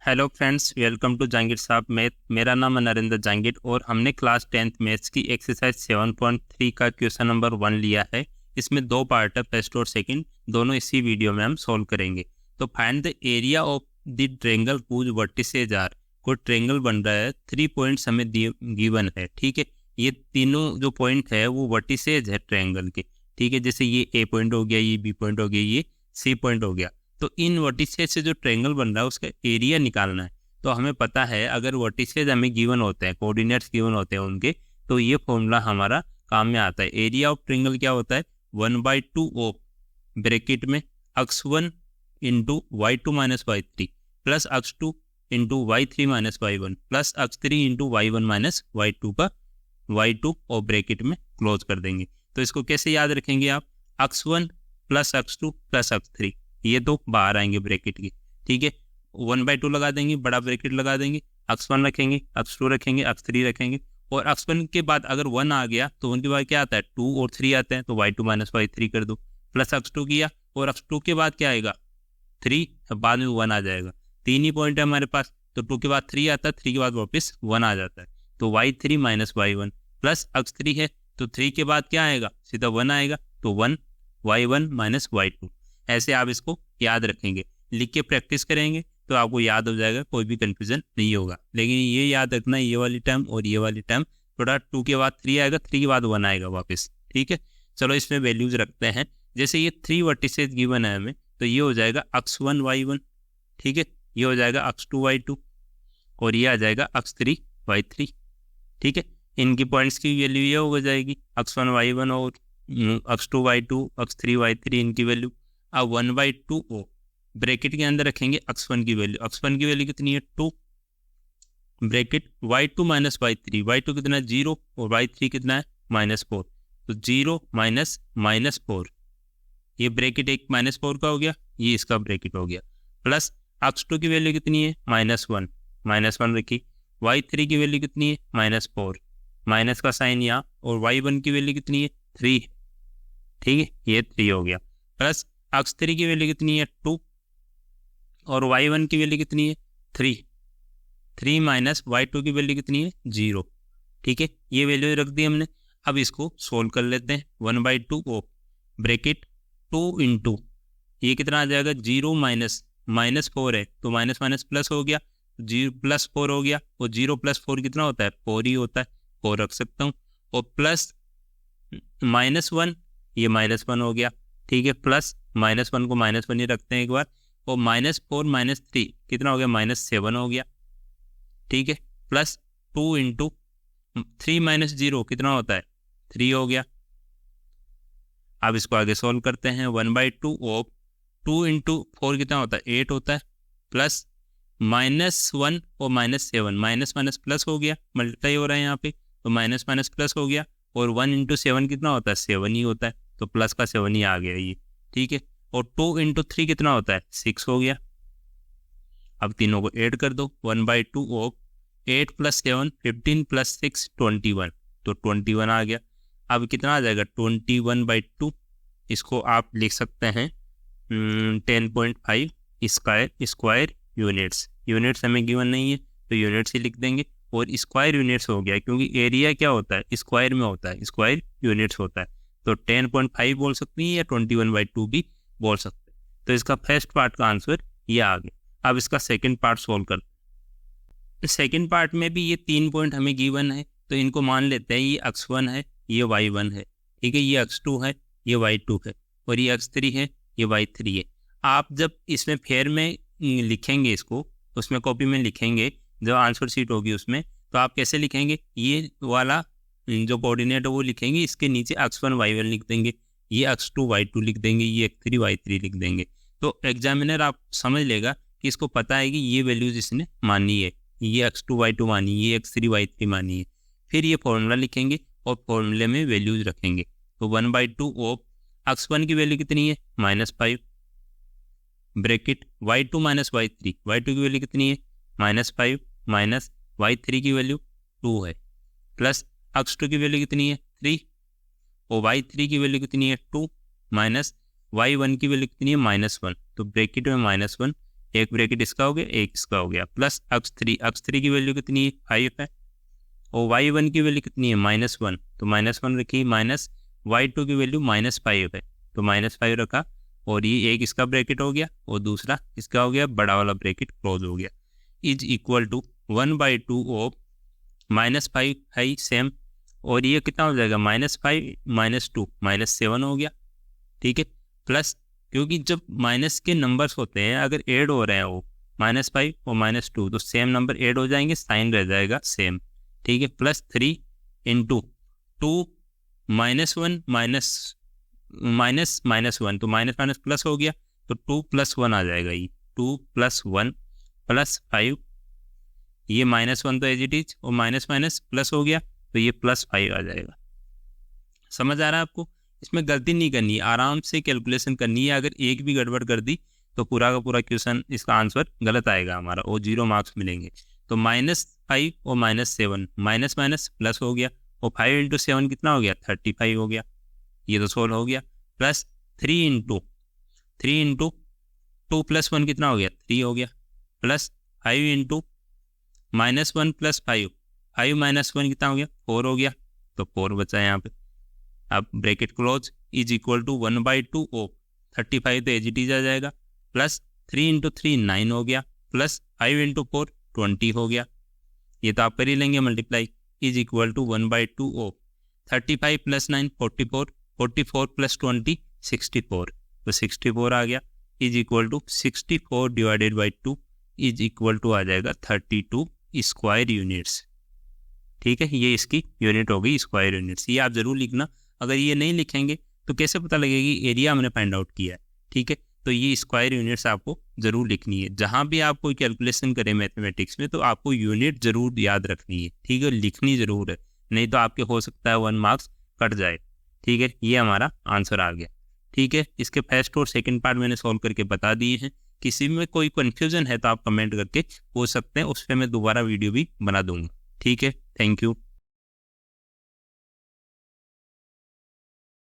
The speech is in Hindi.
Hello friends, welcome to Jahangir Sahab math. मेरा नाम है नरेंद्र जहांगीर और हमने क्लास 10th मैथ्स की एक्सरसाइज 7.3 का क्वेश्चन नंबर 1 लिया है। इसमें दो पार्ट है, फर्स्ट और सेकंड, दोनों इसी वीडियो में हम सॉल्व करेंगे। तो find the area of the triangle whose vertices are. कोई ट्रायंगल बन रहा है, 3 पॉइंट्स हमें गिवन है, ठीक है। ये तीनों जो पॉइंट है वो वर्टिसेज है ट्रायंगल के, ठीक है। जैसे ये ए पॉइंट हो गया, ये बी पॉइंट हो गया, ये सी पॉइंट हो गया। तो इन वर्टिसेज से जो ट्रायंगल बन रहा है उसका एरिया निकालना है। तो हमें पता है अगर वर्टिसेज हमें गिवन होते हैं, कोऑर्डिनेट्स गिवन होते हैं उनके, तो ये फॉर्मूला हमारा काम में आता है। एरिया ऑफ ट्रायंगल क्या होता है, 1/2 ऑफ ब्रैकेट में x1 into y2 minus y3 plus x2 into y3 minus y1 plus x3 into y1 minus y2 का y2 और ब्रैकेट में क्लोज कर देंगे। तो इसको कैसे याद रखेंगे आप, x1 plus x2 plus x3, ये दो बाहर आएंगे ब्रैकेट की, ठीक है। 1/2 लगा देंगे, बड़ा ब्रैकेट लगा देंगे, x1 रखेंगे, x2 रखेंगे, x3 रखेंगे। और x1 के बाद अगर 1 आ गया तो उनके बाद क्या आता है, 2 और 3 आते हैं, तो y2 माइनस y3 कर दो। प्लस x2 किया और x2 के बाद क्या आएगा, 3, बाद में 1 आ जाएगा। 3 ही पॉइंट है हमारे पास, तो 2 के बाद 3 आता है, 3 के बाद वापस 1 आ जाता है, तो y3 minus y1 plus x3 है, तो 3 के बाद क्या आएगा, सीधा 1 आएगा, तो 1 y1 माइनस y2। ऐसे आप इसको याद रखेंगे, लिख के प्रैक्टिस करेंगे तो आपको याद हो जाएगा, कोई भी कंफ्यूजन नहीं होगा। लेकिन ये याद रखना, ये वाली टर्म और ये वाली टर्म, थोड़ा 2 के बाद 3 आएगा, 3 के बाद 1 आएगा वापस, ठीक है। चलो इसमें वैल्यूज रखते हैं। जैसे ये 3 वर्टिसेज गिवन है हमें, तो ये हो जाएगा x1 y1, ठीक है, ये हो जाएगा x2 y2 और ये आ जाएगा x3 y3, ठीक है। इनकी पॉइंट्स की वैल्यू ये हो जाएगी x1 y1 और x2 y2 x3 y3 इनकी वैल्यू। अब 1/2 ओ ब्रैकेट के अंदर रखेंगे x1 की वैल्यू, x1 की वैल्यू कितनी है, 2, bracket y2 minus y3, y2 कितना है 0 और y3 कितना है -4, तो 0 माइनस -4, ये ब्रैकेट एक -4 का हो गया, ये इसका ब्रैकेट हो गया। प्लस x2 की वैल्यू कितनी है -1 रखी, y3 की वैल्यू कितनी है -4, माइनस का साइन यहाँ, और y1 की वैल्यू कितनी है 3, ठीक है, ये 3 हो गया। प्लस x3 की वैल्यू कितनी है 2 और y1 की वैल्यू कितनी है 3 माइनस y2 की वैल्यू कितनी है 0, ठीक है, ये वैल्यू रख दी हमने। अब इसको सोल्व कर लेते हैं। 1/2 ऑफ ब्रैकेट 2 इंटू ये कितना आ जाएगा, 0 माइनस 4 है, तो माइनस माइनस प्लस हो गया, 0 प्लस 4 हो गया, और 0 प्लस 4 कितना होता है, 4 ही होता है, 4 रख सकता हूँ। और प्लस -1, ये -1 हो गया, ठीक है, प्लस -1 को -1 ही रखते हैं एक बार, और -4 -3 कितना हो गया, -7 हो गया, ठीक है। प्लस 2 इंटू 3 माइनस 0 कितना होता है, 3 हो गया। अब इसको आगे सॉल्व करते हैं। 1/2 ऑफ 2 इंटू 4 कितना होता है, 8 होता है, प्लस -1 और -7, माइनस माइनस प्लस हो गया, मल्टीप्लाई हो रहा है यहाँ पे, तो माइनस माइनस प्लस हो गया, और 1 इंटू 7 कितना होता है, 7 ही होता है, तो प्लस का 7 ही आ गया ये, ठीक है। और 2 इंटू 3 कितना होता है, 6 हो गया। अब तीनों को ऐड कर दो, 1/2 ऑफ 8 प्लस 7 15 प्लस 6 21, तो 21 आ गया। अब कितना आ जाएगा, 21/2, इसको आप लिख सकते हैं 10.5 स्क्वायर यूनिट्स हमें गिवन नहीं है, तो यूनिट्स ही लिख देंगे, और स्क्वायर यूनिट्स हो गया, क्योंकि एरिया क्या होता है, स्क्वायर में होता है, स्क्वायर यूनिट्स होता है, तो 10.5 बोल सकते हैं या 21/2 भी बोल सकते हैं। तो इसका फर्स्ट पार्ट का आंसर ये आ गया। अब इसका सेकंड पार्ट सोल्व करते हैं। सेकंड पार्ट में भी ये 3 पॉइंट हमें गिवन है, तो इनको मान लेते हैं, ये x1 है, ये y1 है, ठीक है, ये x2 है, ये y2 है, और ये x3 है, ये y3 है। आप जब इसमें फेयर में लिखेंगे, इसको उसमें कॉपी में लिखेंगे, जो आंसर शीट होगी उसमें, तो आप कैसे लिखेंगे, ये वाला जो कोऑर्डिनेट है वो लिखेंगे, इसके नीचे x1 y1 लिख देंगे, ये x2 y2 लिख देंगे, ये x3 y3 लिख देंगे। तो एग्जामिनर आप समझ लेगा कि इसको पता है कि ये वैल्यूज इसने मानी है, ये x2 y2 मानी, ये x3 y3 मानी है। फिर ये फॉर्मूला लिखेंगे और फॉर्मूले में वैल्यूज रखेंगे। तो 1/2 ऑफ x1 की वैल्यू कितनी है, -5, bracket y2 minus y3, y2 की वैल्यू कितनी है, -5, माइनस y3 की वैल्यू 2 है, प्लस x2 की वैल्यू कितनी है 3, और y3 की वैल्यू कितनी है 2, माइनस y1 की वैल्यू कितनी है -1, तो ब्रैकेट में -1, एक ब्रैकेट इसका हो गया, एक इसका हो गया, प्लस x3 की वैल्यू कितनी है 5 है, और y1 की वैल्यू कितनी है -1, तो -1 रखी, माइनस y2 की वैल्यू -5 है तो -5 रखा, और ये एक इसका ब्रैकेट हो गया और दूसरा इसका हो गया, बड़ा वाला ब्रैकेट क्लोज हो गया, इज इक्वल टू 1/2 ऑफ -5 है सेम, और ये कितना हो जाएगा -5 -2 -7 हो गया, ठीक है, प्लस क्योंकि जब माइनस के नंबर्स होते हैं अगर ऐड हो रहे हैं वो -5 और -2 तो सेम नंबर ऐड हो जाएंगे, साइन रह जाएगा सेम, ठीक है, प्लस 3 इंटू 2 -1 -1 तो माइनस प्लस हो गया, तो 2 + 1 आ जाएगा, ये 2 + 1 + 5, ये -1 तो एज इट इज, और माइनस प्लस हो गया तो ये +5 आ जाएगा। समझ आ रहा है आपको? इसमें गलती नहीं करनी है, आराम से कैलकुलेशन करनी है, अगर एक भी गड़बड़ कर दी तो पूरा का पूरा क्वेश्चन इसका आंसर गलत आएगा हमारा और 0 मार्क्स मिलेंगे। तो -5 और -7 माइनस प्लस हो गया, और 5 × 7 कितना हो गया 35 हो गया, ये तो सोल्व हो गया, प्लस 3 × 2 + 1 कितना हो गया 3 हो गया, प्लस 5 × -1 + 5 -1 कितना हो गया 4 हो गया, तो 4 बचा यहाँ पे। अब bracket close is equal to 1/2 of 35 तो एज इट इज आ जाएगा, प्लस 3 × 3 9 हो गया, प्लस 5 × 4 20 हो गया, ये तो आप कर ही लेंगे multiply, is equal to 1/2 of 35 + 9 44 44 + 20 64, तो 64 आ गया, is equal to 64 / 2 is equal to आ जाएगा 32 स्क्वायर यूनिट्स, ठीक है, ये इसकी यूनिट हो गई स्क्वायर यूनिट्स। ये आप जरूर लिखना, अगर ये नहीं लिखेंगे तो कैसे पता लगेगी एरिया हमने फाइंड आउट किया है, ठीक है, तो ये स्क्वायर यूनिट्स आपको जरूर लिखनी है, जहाँ भी आप कोई कैलकुलेशन करें मैथमेटिक्स में तो आपको यूनिट जरूर याद रखनी है, ठीक है, लिखनी जरूर है, नहीं तो आपके हो सकता है 1 मार्क्स कट जाए, ठीक है, ये हमारा आंसर आ गया, ठीक है। इसके फर्स्ट और सेकंड पार्ट मैंने सॉल्व करके बता दिए हैं, किसी में कोई कन्फ्यूजन है तो आप कमेंट करके पूछ सकते हैं, उस पर मैं दोबारा वीडियो भी बना दूंगा, ठीक है, थैंक यू।